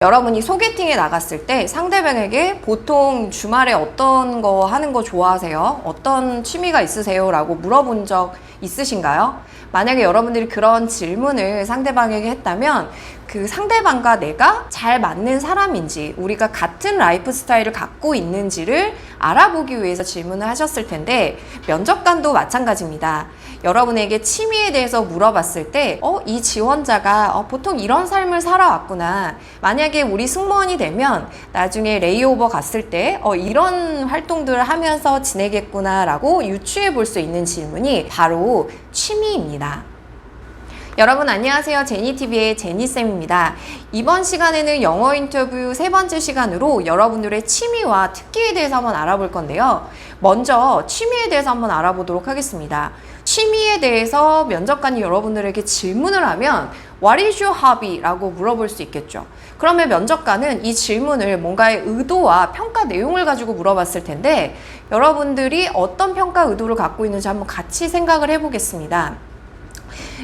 여러분이 소개팅에 나갔을 때 상대방에게 보통 주말에 어떤 거 하는 거 좋아하세요? 어떤 취미가 있으세요? 라고 물어본 적 있으신가요? 만약에 여러분들이 그런 질문을 상대방에게 했다면 그 상대방과 내가 잘 맞는 사람인지, 우리가 같은 라이프 스타일을 갖고 있는지를 알아보기 위해서 질문을 하셨을 텐데, 면접관도 마찬가지입니다. 여러분에게 취미에 대해서 물어봤을 때 이 지원자가 보통 이런 삶을 살아왔구나, 만약에 우리 승무원이 되면 나중에 레이오버 갔을 때 이런 활동들을 하면서 지내겠구나 라고 유추해 볼 수 있는 질문이 바로 취미입니다. 여러분 안녕하세요. 제니TV의 제니쌤입니다. 이번 시간에는 영어 인터뷰 세 번째 시간으로 여러분들의 취미와 특기에 대해서 한번 알아볼 건데요. 먼저 취미에 대해서 한번 알아보도록 하겠습니다. 취미에 대해서 면접관이 여러분들에게 질문을 하면 What is your hobby? 라고 물어볼 수 있겠죠. 그러면 면접관은 이 질문을 뭔가의 의도와 평가 내용을 가지고 물어봤을 텐데, 여러분들이 어떤 평가 의도를 갖고 있는지 한번 같이 생각을 해보겠습니다.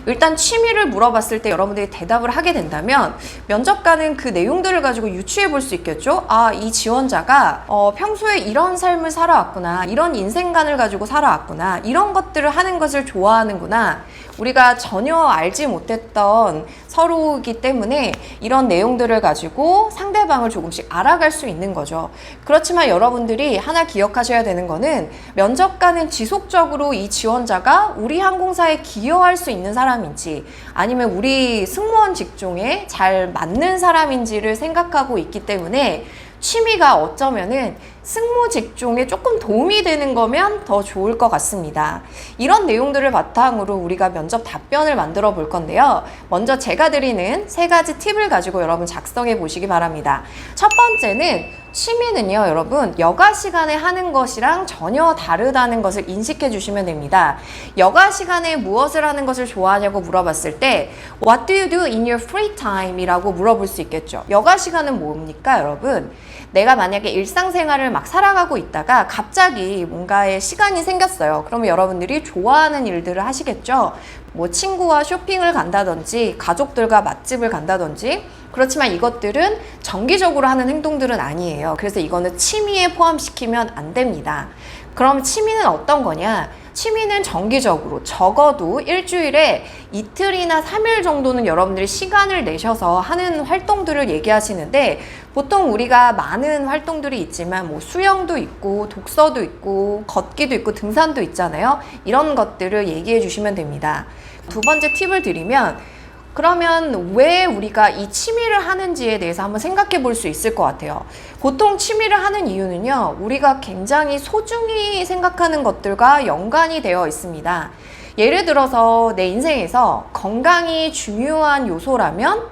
일단 취미를 물어봤을 때 여러분들이 대답을 하게 된다면 면접관은 그 내용들을 가지고 유추해 볼 수 있겠죠. 이 지원자가 평소에 이런 삶을 살아왔구나, 이런 인생관을 가지고 살아왔구나, 이런 것들을 하는 것을 좋아하는구나, 우리가 전혀 알지 못했던 서로이기 때문에 이런 내용들을 가지고 상대방을 조금씩 알아갈 수 있는 거죠. 그렇지만 여러분들이 하나 기억하셔야 되는 거는, 면접관은 지속적으로 이 지원자가 우리 항공사에 기여할 수 있는 사람인지 아니면 우리 승무원 직종에 잘 맞는 사람인지를 생각하고 있기 때문에, 취미가 어쩌면은 승무 직종에 조금 도움이 되는 거면 더 좋을 것 같습니다. 이런 내용들을 바탕으로 우리가 면접 답변을 만들어 볼 건데요. 먼저 제가 드리는 세 가지 팁을 가지고 여러분 작성해 보시기 바랍니다. 첫 번째는, 취미는요, 여러분 여가 시간에 하는 것이랑 전혀 다르다는 것을 인식해 주시면 됩니다. 여가 시간에 무엇을 하는 것을 좋아하냐고 물어봤을 때 What do you do in your free time? 이라고 물어볼 수 있겠죠. 여가 시간은 뭡니까, 여러분? 내가 만약에 일상생활을 막 살아가고 있다가 갑자기 뭔가의 시간이 생겼어요. 그러면 여러분들이 좋아하는 일들을 하시겠죠. 뭐 친구와 쇼핑을 간다든지 가족들과 맛집을 간다든지. 그렇지만 이것들은 정기적으로 하는 행동들은 아니에요. 그래서 이거는 취미에 포함시키면 안 됩니다. 그럼 취미는 어떤 거냐? 취미는 정기적으로 적어도 일주일에 이틀이나 3일 정도는 여러분들이 시간을 내셔서 하는 활동들을 얘기하시는데, 보통 우리가 많은 활동들이 있지만 뭐 수영도 있고 독서도 있고 걷기도 있고 등산도 있잖아요. 이런 것들을 얘기해 주시면 됩니다. 두 번째 팁을 드리면, 그러면 왜 우리가 이 취미를 하는지에 대해서 한번 생각해 볼 수 있을 것 같아요. 보통 취미를 하는 이유는요, 우리가 굉장히 소중히 생각하는 것들과 연관이 되어 있습니다. 예를 들어서 내 인생에서 건강이 중요한 요소라면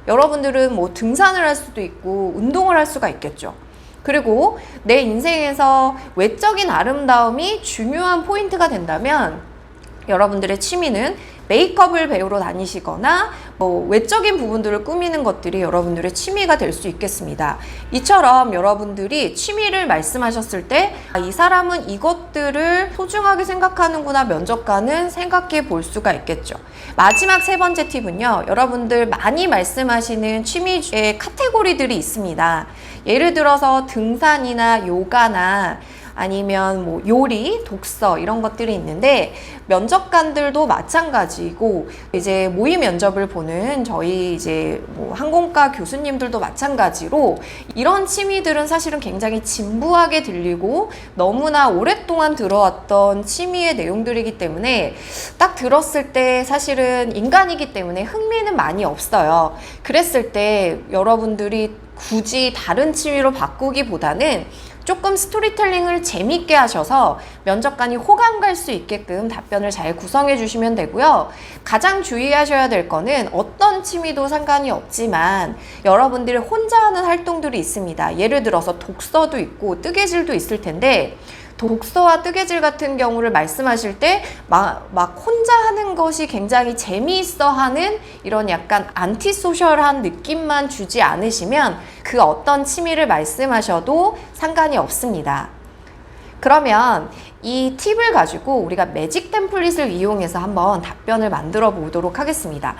여러분들은 뭐 등산을 할 수도 있고 운동을 할 수가 있겠죠. 그리고 내 인생에서 외적인 아름다움이 중요한 포인트가 된다면 여러분들의 취미는 메이크업을 배우러 다니시거나 뭐 외적인 부분들을 꾸미는 것들이 여러분들의 취미가 될 수 있겠습니다. 이처럼 여러분들이 취미를 말씀하셨을 때 이 사람은 이것들을 소중하게 생각하는구나, 면접관은 생각해 볼 수가 있겠죠. 마지막 세 번째 팁은요, 여러분들 많이 말씀하시는 취미의 카테고리들이 있습니다. 예를 들어서 등산이나 요가나 아니면 뭐 요리, 독서 이런 것들이 있는데, 면접관들도 마찬가지고 이제 모의 면접을 보는 저희 이제 뭐 항공과 교수님들도 마찬가지로 이런 취미들은 사실은 굉장히 진부하게 들리고 너무나 오랫동안 들어왔던 취미의 내용들이기 때문에 딱 들었을 때 사실은 인간이기 때문에 흥미는 많이 없어요. 그랬을 때 여러분들이 굳이 다른 취미로 바꾸기보다는 조금 스토리텔링을 재밌게 하셔서 면접관이 호감 갈 수 있게끔 답변을 잘 구성해 주시면 되고요. 가장 주의하셔야 될 거는, 어떤 취미도 상관이 없지만 여러분들이 혼자 하는 활동들이 있습니다. 예를 들어서 독서도 있고 뜨개질도 있을 텐데, 독서와 뜨개질 같은 경우를 말씀하실 때 막 혼자 하는 것이 굉장히 재미있어 하는 이런 약간 안티소셜한 느낌만 주지 않으시면 그 어떤 취미를 말씀하셔도 상관이 없습니다. 그러면 이 팁을 가지고 우리가 매직 템플릿을 이용해서 한번 답변을 만들어 보도록 하겠습니다.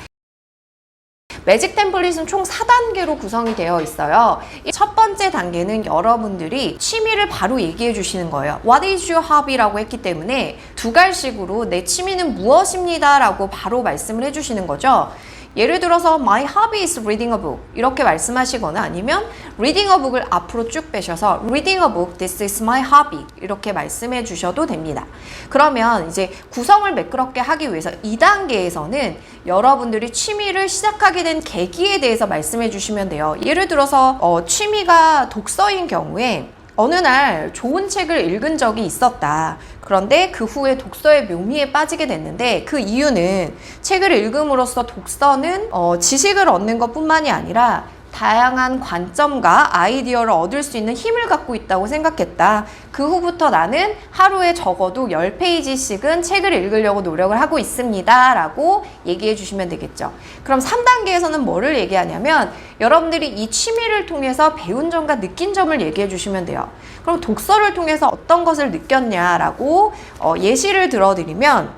매직 템플릿은 총 4단계로 구성이 되어 있어요. 첫 번째 단계는 여러분들이 취미를 바로 얘기해 주시는 거예요. What is your hobby라고 했기 때문에 두 갈식으로 내 취미는 무엇입니다 라고 바로 말씀을 해주시는 거죠. 예를 들어서 My hobby is reading a book 이렇게 말씀하시거나 아니면 reading a book을 앞으로 쭉 빼셔서 reading a book, this is my hobby 이렇게 말씀해 주셔도 됩니다. 그러면 이제 구성을 매끄럽게 하기 위해서 2단계에서는 여러분들이 취미를 시작하게 된 계기에 대해서 말씀해 주시면 돼요. 예를 들어서 취미가 독서인 경우에 어느 날 좋은 책을 읽은 적이 있었다. 그런데 그 후에 독서의 묘미에 빠지게 됐는데 그 이유는 책을 읽음으로써 독서는 지식을 얻는 것뿐만이 아니라 다양한 관점과 아이디어를 얻을 수 있는 힘을 갖고 있다고 생각했다. 그 후부터 나는 하루에 적어도 10페이지씩은 책을 읽으려고 노력을 하고 있습니다. 라고 얘기해 주시면 되겠죠. 그럼 3단계에서는 뭐를 얘기하냐면 여러분들이 이 취미를 통해서 배운 점과 느낀 점을 얘기해 주시면 돼요. 그럼 독서를 통해서 어떤 것을 느꼈냐라고 예시를 들어드리면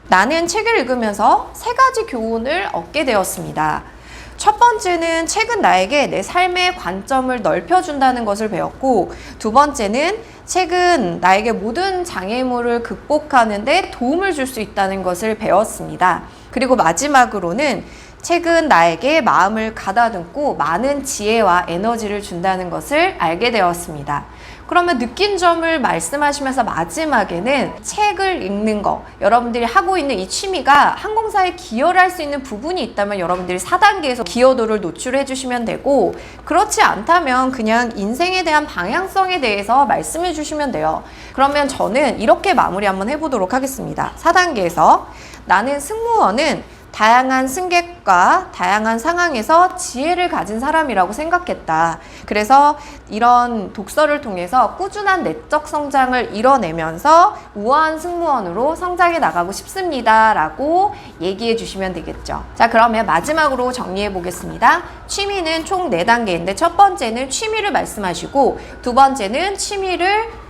나는 책을 읽으면서 3가지 교훈을 얻게 되었습니다. 첫 번째는 책은 나에게 내 삶의 관점을 넓혀준다는 것을 배웠고, 두 번째는 책은 나에게 모든 장애물을 극복하는 데 도움을 줄 수 있다는 것을 배웠습니다. 그리고 마지막으로는 책은 나에게 마음을 가다듬고 많은 지혜와 에너지를 준다는 것을 알게 되었습니다. 그러면 느낀 점을 말씀하시면서 마지막에는 책을 읽는 거, 여러분들이 하고 있는 이 취미가 항공사에 기여를 할 수 있는 부분이 있다면 여러분들이 4단계에서 기여도를 노출해 주시면 되고, 그렇지 않다면 그냥 인생에 대한 방향성에 대해서 말씀해 주시면 돼요. 그러면 저는 이렇게 마무리 한번 해보도록 하겠습니다. 4단계에서 나는 승무원은 다양한 승객과 다양한 상황에서 지혜를 가진 사람이라고 생각했다. 그래서 이런 독서를 통해서 꾸준한 내적 성장을 이뤄내면서 우아한 승무원으로 성장해 나가고 싶습니다. 라고 얘기해 주시면 되겠죠. 자, 그러면 마지막으로 정리해 보겠습니다. 취미는 총 4단계인데 첫 번째는 취미를 말씀하시고, 두 번째는 취미를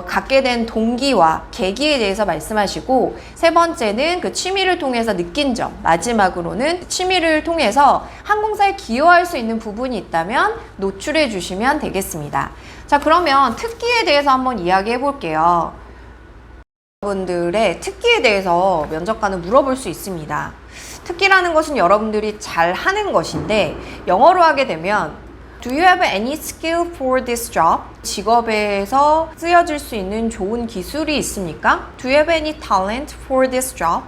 갖게 된 동기와 계기에 대해서 말씀하시고, 세 번째는 그 취미를 통해서 느낀 점, 마지막으로는 취미를 통해서 항공사에 기여할 수 있는 부분이 있다면 노출해 주시면 되겠습니다. 자, 그러면 특기에 대해서 한번 이야기해 볼게요. 여러분들의 특기에 대해서 면접관은 물어볼 수 있습니다. 특기라는 것은 여러분들이 잘 하는 것인데 영어로 하게 되면 Do you have any skill for this job? 직업에서 쓰여질 수 있는 좋은 기술이 있습니까? Do you have any talent for this job?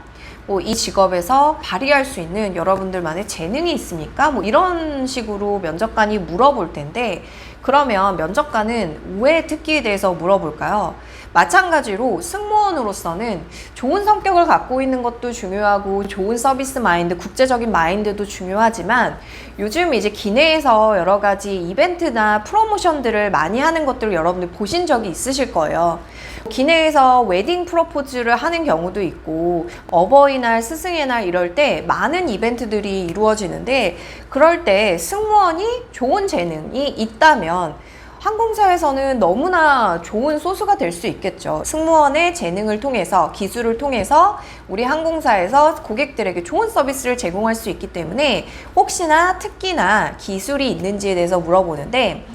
이 직업에서 발휘할 수 있는 여러분들만의 재능이 있습니까? 이런 식으로 면접관이 물어볼 텐데, 그러면 면접관은 왜 특기에 대해서 물어볼까요? 마찬가지로 승무원으로서는 좋은 성격을 갖고 있는 것도 중요하고 좋은 서비스 마인드, 국제적인 마인드도 중요하지만 요즘 이제 기내에서 여러 가지 이벤트나 프로모션들을 많이 하는 것들을 여러분들 보신 적이 있으실 거예요. 기내에서 웨딩 프로포즈를 하는 경우도 있고 어버이날, 스승의 날 이럴 때 많은 이벤트들이 이루어지는데, 그럴 때 승무원이 좋은 재능이 있다면 항공사에서는 너무나 좋은 소스가 될 수 있겠죠. 승무원의 재능을 통해서, 기술을 통해서 우리 항공사에서 고객들에게 좋은 서비스를 제공할 수 있기 때문에 혹시나 특기나 기술이 있는지에 대해서 물어보는데,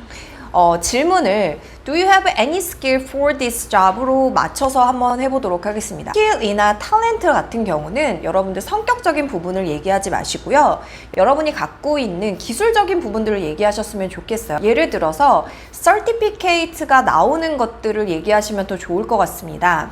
질문을 Do you have any skill for this job으로 맞춰서 한번 해보도록 하겠습니다. 스킬이나 탤런트 같은 경우는 여러분들 성격적인 부분을 얘기하지 마시고요. 여러분이 갖고 있는 기술적인 부분들을 얘기하셨으면 좋겠어요. 예를 들어서 서티피케이트가 나오는 것들을 얘기하시면 더 좋을 것 같습니다.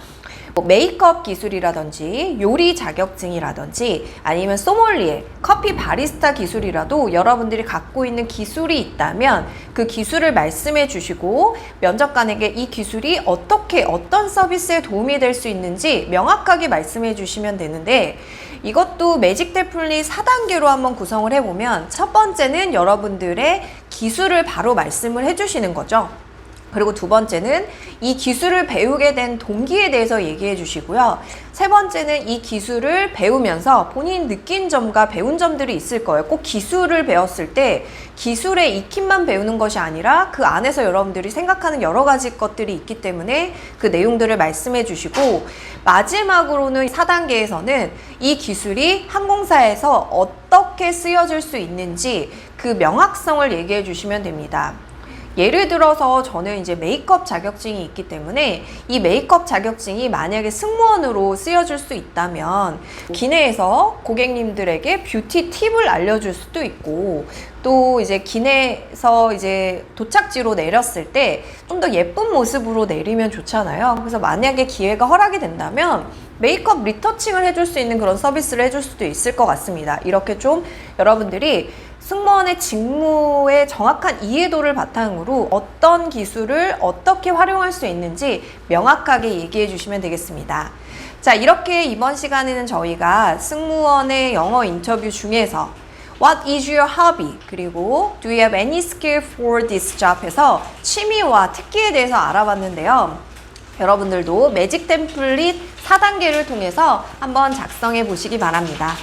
메이크업 기술이라든지 요리 자격증이라든지 아니면 소믈리에, 커피 바리스타 기술이라도 여러분들이 갖고 있는 기술이 있다면 그 기술을 말씀해 주시고 면접관에게 이 기술이 어떤 서비스에 도움이 될 수 있는지 명확하게 말씀해 주시면 되는데, 이것도 매직 템플릿 4단계로 한번 구성을 해보면 첫 번째는 여러분들의 기술을 바로 말씀을 해주시는 거죠. 그리고 두 번째는 이 기술을 배우게 된 동기에 대해서 얘기해 주시고요. 세 번째는 이 기술을 배우면서 본인이 느낀 점과 배운 점들이 있을 거예요. 꼭 기술을 배웠을 때 기술의 익힘만 배우는 것이 아니라 그 안에서 여러분들이 생각하는 여러 가지 것들이 있기 때문에 그 내용들을 말씀해 주시고, 마지막으로는 4단계에서는 이 기술이 항공사에서 어떻게 쓰여질 수 있는지 그 명확성을 얘기해 주시면 됩니다. 예를 들어서 저는 이제 메이크업 자격증이 있기 때문에 이 메이크업 자격증이 만약에 승무원으로 쓰여질 수 있다면 기내에서 고객님들에게 뷰티 팁을 알려줄 수도 있고, 또 이제 기내에서 이제 도착지로 내렸을 때 좀 더 예쁜 모습으로 내리면 좋잖아요. 그래서 만약에 기회가 허락이 된다면 메이크업 리터칭을 해줄 수 있는 그런 서비스를 해줄 수도 있을 것 같습니다. 이렇게 좀 여러분들이 승무원의 직무의 정확한 이해도를 바탕으로 어떤 기술을 어떻게 활용할 수 있는지 명확하게 얘기해 주시면 되겠습니다. 자, 이렇게 이번 시간에는 저희가 승무원의 영어 인터뷰 중에서 What is your hobby? 그리고 Do you have any skill for this job? 해서 취미와 특기에 대해서 알아봤는데요. 여러분들도 매직 템플릿 4단계를 통해서 한번 작성해 보시기 바랍니다.